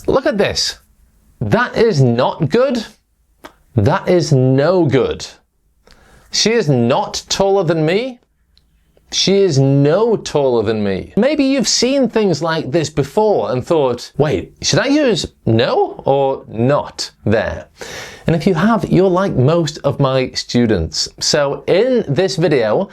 Look at this. That is not good. That is no good. She is not taller than me. She is no taller than me. Maybe you've seen things like this before and thought, wait, should I use no or not there? And if you have, you're like most of my students. So in this video,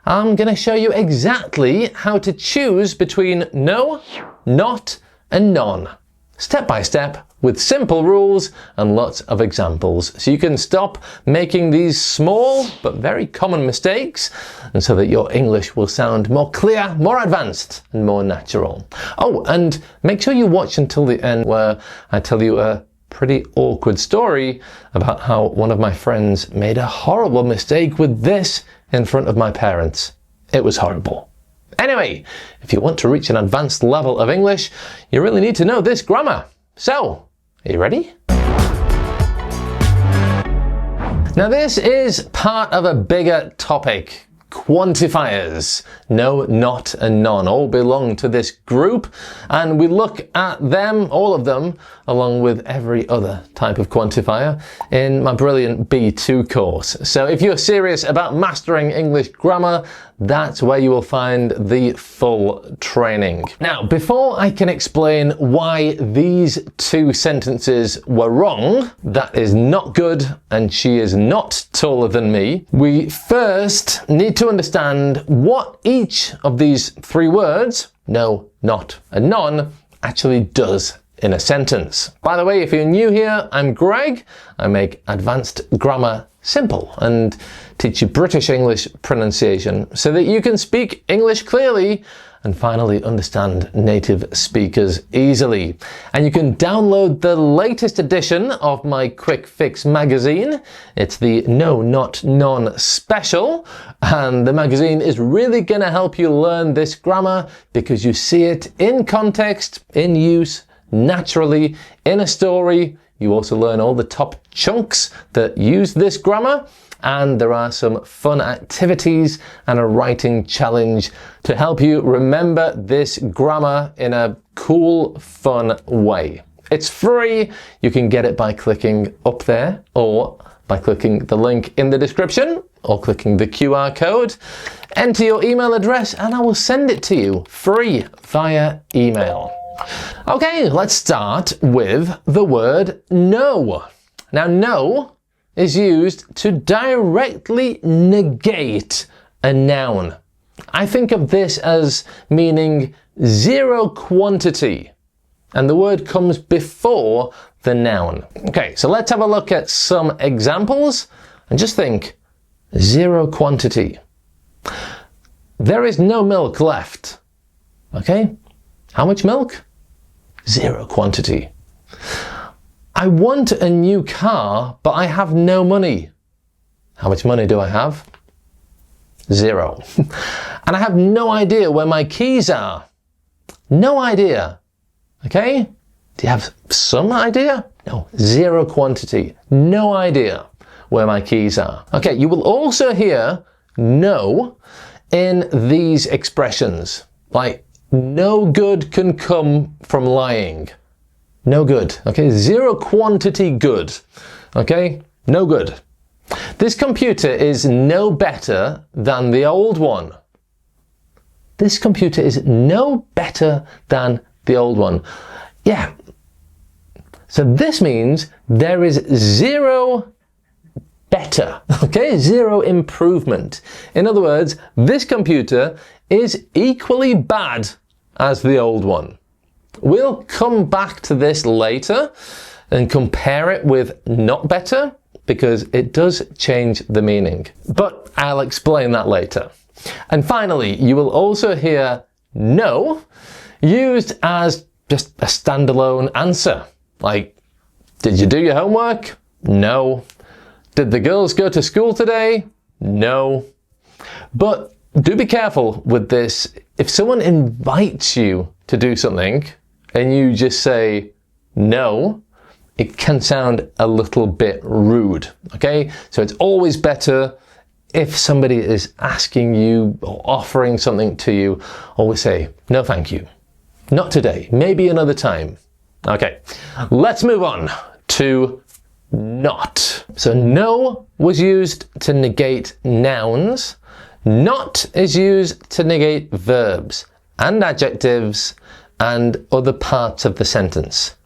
I'm going to show you exactly how to choose between no, not, and non. Step by step, with simple rules and lots of examples, so you can stop making these small but very common mistakes, and so that your English will sound more clear, more advanced, and more natural. Oh, and make sure you watch until the end, where I tell you a pretty awkward story about how one of my friends made a horrible mistake with this in front of my parents. It was horrible. Anyway, if you want to reach an advanced level of English, you really need to know this grammar. So, are you ready? Now this is part of a bigger topic. Quantifiers. No, not, and non all belong to this group, and we look at them, all of them, along with every other type of quantifier in my brilliant B2 course. So if you're serious about mastering English grammar, that's where you will find the full training. Now, before I can explain why these two sentences were wrong, that is not good and she is not taller than me, we first need to understand what each of these three words, no, not, and non, actually does in a sentence. By the way, if you're new here, I'm Greg. I make advanced grammar simple and teach you British English pronunciation so that you can speak English clearly and finally understand native speakers easily. And you can download the latest edition of my Quick Fix magazine. It's the No, Not, Non special, and the magazine is really going to help you learn this grammar because you see it in context, in use, naturally, in a story. You also learn all the top chunks that use this grammar, and there are some fun activities and a writing challenge to help you remember this grammar in a cool, fun way. It's free. You can get it by clicking up there, or by clicking the link in the description, or clicking the QR code. Enter your email address and I will send it to you free via email. Okay, let's start with the word no. Now, no is used to directly negate a noun. I think of this as meaning zero quantity, and the word comes before the noun. Okay, so let's have a look at some examples and just think, zero quantity. There is no milk left. Okay, how much milk? Zero quantity. I want a new car, but I have no money. How much money do I have? Zero. And I have no idea where my keys are. No idea. Okay? Do you have some idea? No, zero quantity. No idea where my keys are. Okay, you will also hear no in these expressions, like no good can come from lying. No good. Okay, zero quantity good. Okay, no good. This computer is no better than the old one. This computer is no better than the old one. Yeah. So this means there is zero better. Okay, zero improvement. In other words, this computer is equally bad as the old one. We'll come back to this later and compare it with not better, because it does change the meaning. But I'll explain that later. And finally, you will also hear no used as just a standalone answer. Like, did you do your homework? No. Did the girls go to school today? No. But do be careful with this. If someone invites you to do something and you just say no, it can sound a little bit rude, okay? So it's always better if somebody is asking you or offering something to you, always say, no thank you. Not today, maybe another time. Okay, let's move on to not. So no was used to negate nouns. Not is used to negate verbs and adjectives and other parts of the sentence.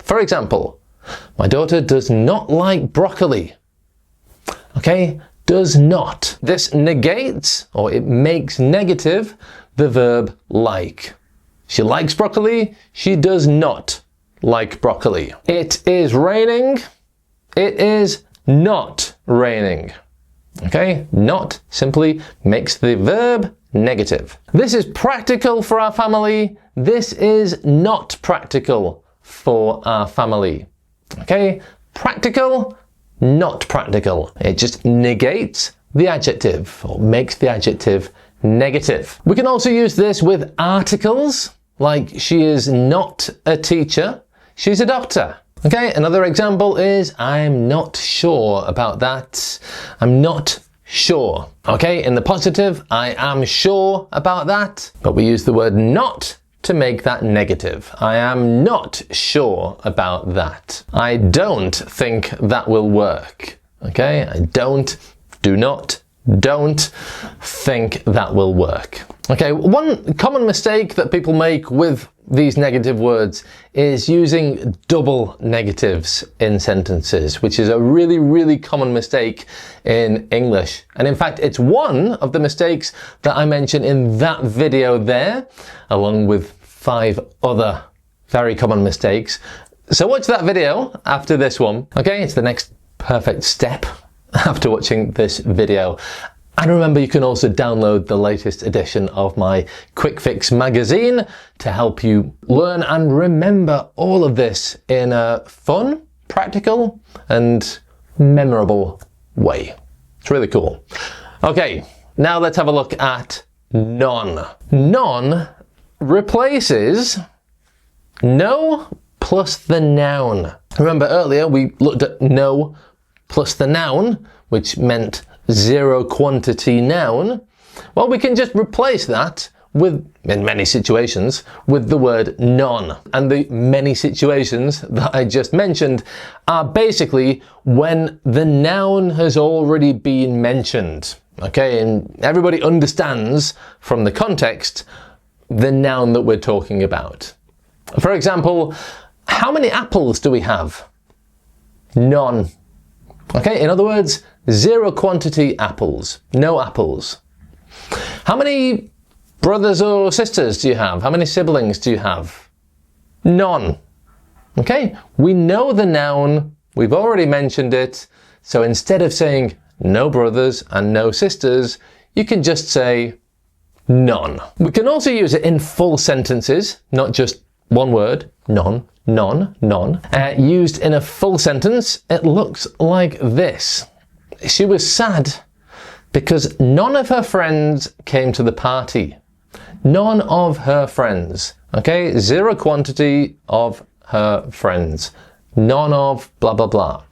For example, my daughter does not like broccoli. Okay, does not. This negates, or it makes negative, the verb like. She likes broccoli. She does not like broccoli. It is raining. It is not raining. Okay, not simply makes the verb negative. This is practical for our family. This is not practical for our family. Okay, practical, not practical. It just negates the adjective or makes the adjective negative. We can also use this with articles, like she is not a teacher, she's a doctor. Okay, another example is I'm not sure about that. I'm not sure. Okay, in the positive, I am sure about that, but we use the word not to make that negative. I am not sure about that. I don't think that will work. Okay, I don't, do not, don't think that will work. Okay, one common mistake that people make with these negative words is using double negatives in sentences, which is a really, really common mistake in English. And in fact, it's one of the mistakes that I mentioned in that video there, along with 5 other very common mistakes. So watch that video after this one. Okay, it's the next perfect step after watching this video. And remember, you can also download the latest edition of my Quick Fix magazine to help you learn and remember all of this in a fun, practical, and memorable way. It's really cool. Okay, now let's have a look at non. Non replaces no plus the noun. Remember earlier we looked at no plus the noun, which meant zero quantity noun. Well, we can just replace that with, in many situations, with the word non. And the many situations that I just mentioned are basically when the noun has already been mentioned. Okay, and everybody understands from the context the noun that we're talking about. For example, how many apples do we have? None. Okay, in other words, zero quantity apples, no apples. How many brothers or sisters do you have? How many siblings do you have? None. Okay, we know the noun, we've already mentioned it, so instead of saying no brothers and no sisters, you can just say none. We can also use it in full sentences, not just one word, none, none, none. Used in a full sentence, it looks like this. She was sad because none of her friends came to the party. None of her friends. Okay, zero quantity of her friends. None of blah, blah, blah.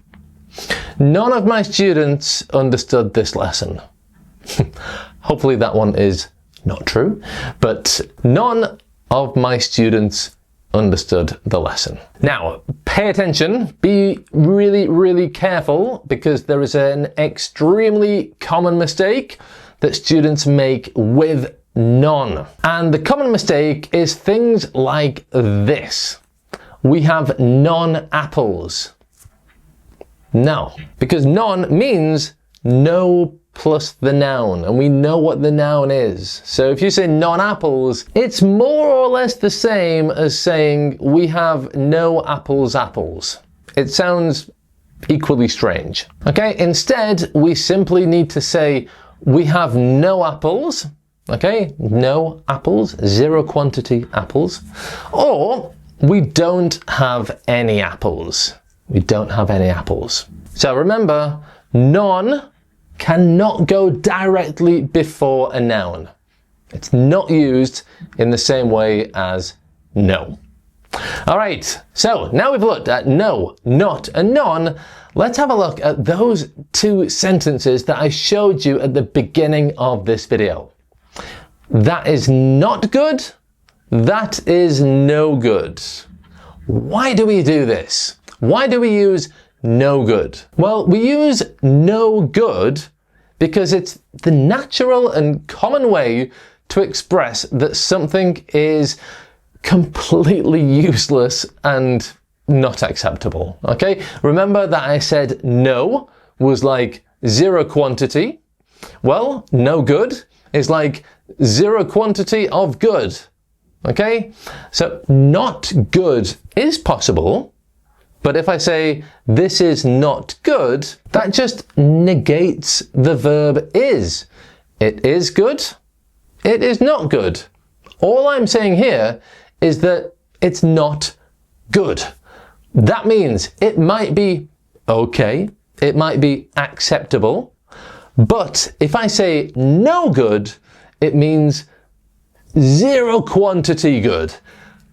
None of my students understood this lesson. Hopefully that one is not true, but none of my students understood the lesson. Now, pay attention, be really, really careful, because there is an extremely common mistake that students make with none. And the common mistake is things like this. We have none apples. No, because none means no plus the noun, and we know what the noun is. So if you say non-apples, it's more or less the same as saying we have no apples apples. It sounds equally strange. Okay, instead we simply need to say we have no apples, okay, no apples, zero quantity apples, or we don't have any apples. We don't have any apples. So remember, non cannot go directly before a noun. It's not used in the same way as no. All right, so now we've looked at no, not, and non. Let's have a look at those 2 sentences that I showed you at the beginning of this video. That is not good. That is no good. why do we do this? Why do we use no good? Well, we use no good because it's the natural and common way to express that something is completely useless and not acceptable. Okay? Remember that I said no was like zero quantity? Well, no good is like zero quantity of good. Okay? So not good is possible, but if I say this is not good, that just negates the verb is. It is good. It is not good. All I'm saying here is that it's not good. That means it might be okay, it might be acceptable, but if I say no good, it means zero quantity good.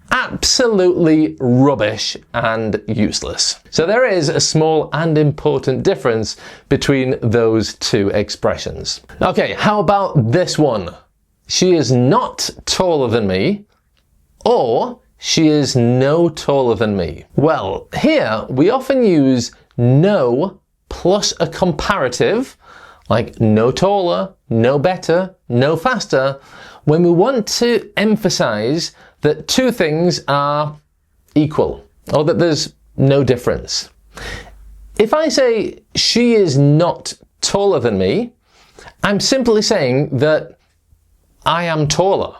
Absolutely rubbish and useless. So there is a small and important difference between those two expressions. Okay, how about this one? She is not taller than me, or she is no taller than me. Well, here we often use no plus a comparative, like no taller, no better, no faster, when we want to emphasize that two things are equal, or that there's no difference. If I say she is not taller than me, I'm simply saying that I am taller.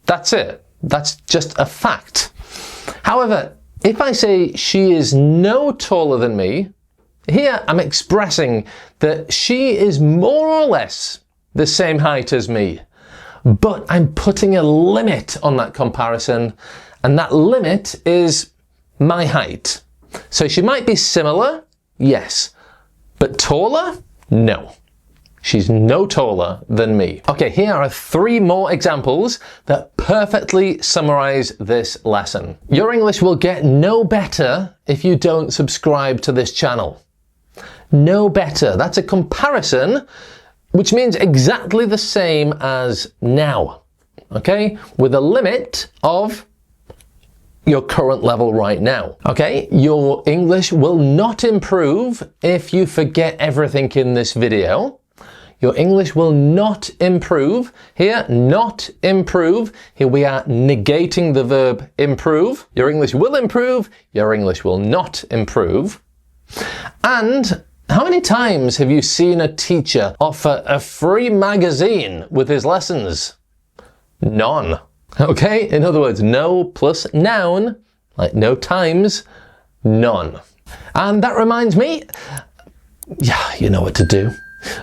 That's it. That's just a fact. However, if I say she is no taller than me, here I'm expressing that she is more or less the same height as me. But I'm putting a limit on that comparison, and that limit is my height. So she might be similar, yes, but taller? No. She's no taller than me. Okay, here are 3 more examples that perfectly summarize this lesson. Your English will get no better if you don't subscribe to this channel. No better. That's a comparison which means exactly the same as now, okay? With a limit of your current level right now, okay? Your English will not improve if you forget everything in this video. Your English will not improve. Here, not improve. Here we are negating the verb improve. Your English will improve. Your English will not improve. And how many times have you seen a teacher offer a free magazine with his lessons? None. Okay? In other words, no plus noun, like no times, none. And that reminds me, yeah, you know what to do.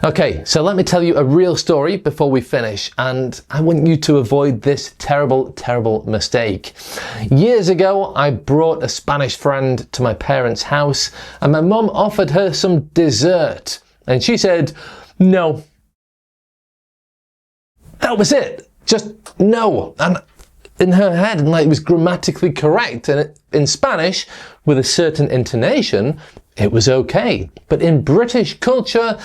Okay, so let me tell you a real story before we finish, and I want you to avoid this terrible, terrible mistake. Years ago, I brought a Spanish friend to my parents' house, and my mum offered her some dessert, and she said, no. That was it. Just no. And in her head, like, it was grammatically correct, and in Spanish, with a certain intonation, it was okay. But in British culture,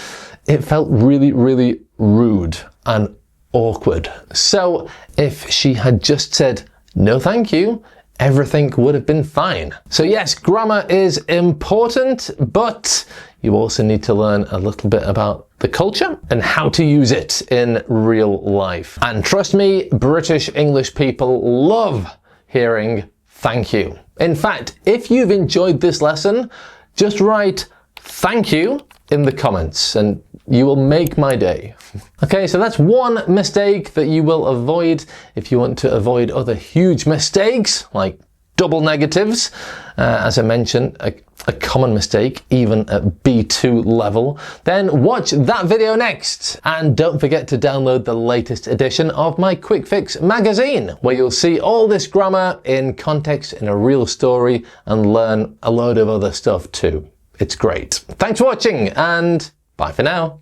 it felt really, really rude and awkward. So if she had just said, no thank you, everything would have been fine. So yes, grammar is important, but you also need to learn a little bit about the culture and how to use it in real life. And trust me, British English people love hearing thank you. In fact, if you've enjoyed this lesson, just write thank you in the comments and you will make my day. Okay, so that's one mistake that you will avoid if you want to avoid other huge mistakes like double negatives. As I mentioned, a common mistake even at B2 level. Then watch that video next. And don't forget to download the latest edition of my Quick Fix magazine, where you'll see all this grammar in context in a real story and learn a load of other stuff too. It's great. Thanks for watching and bye for now.